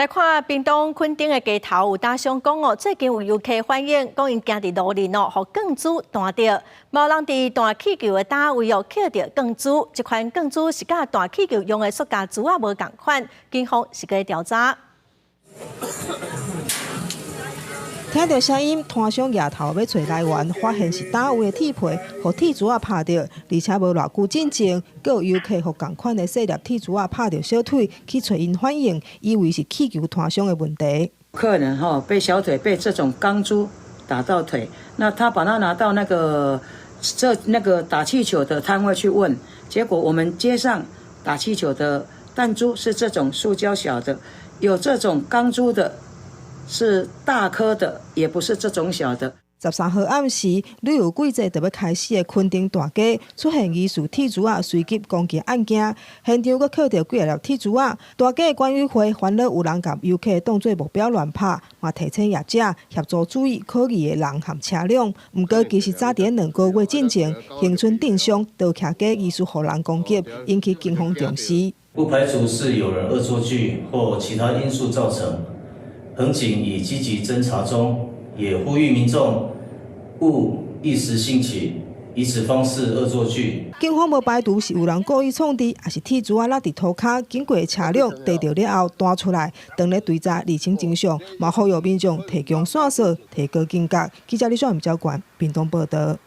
来看屏东垦丁的街头有打伤讲哦，最近有游客反映，讲因行伫路面哦，互钢珠弹到，无人伫弹气球的单位哦，捡到钢珠。这款钢珠是甲弹气球用的塑胶珠啊无共款，警方是在调查。听到声音，摊商抬头要找来源，发现是单位的铁皮，互铁珠啊拍到，而且无偌久进前，阁有游客互共款的细粒铁珠啊拍到小腿，去找因反映，以为是气球摊商的问题。客人被小腿被这种钢珠打到腿，那他把它拿到那个打气球的摊位去问，结果我们街上打气球的弹珠是这种塑胶小的，有这种钢珠的。是大颗的，也不是这种小的。13号暗时，旅游季节就要开始的垦丁大街出现疑似铁珠啊随机攻击案件，现场阁捡到几粒铁珠啊。大街管委会烦恼有人甲游客当作目标乱拍，嘛提醒业者协助注意可疑的人和车辆。不过，其实早伫2个月之前，恒春镇上倒徛街疑似互人攻击，引起警方重视。不排除是有人恶作剧或其他因素造成。衡警已积极侦查中，也呼吁民众勿一时兴起，以此方式恶作剧。警方无排除是有人故意创治，也是铁珠啊落伫涂骹，经过车辆逮到了后弹出来，当咧追查厘清真相，嘛呼吁民众提供线索，提高警觉。记者李双吴昭关屏东报道。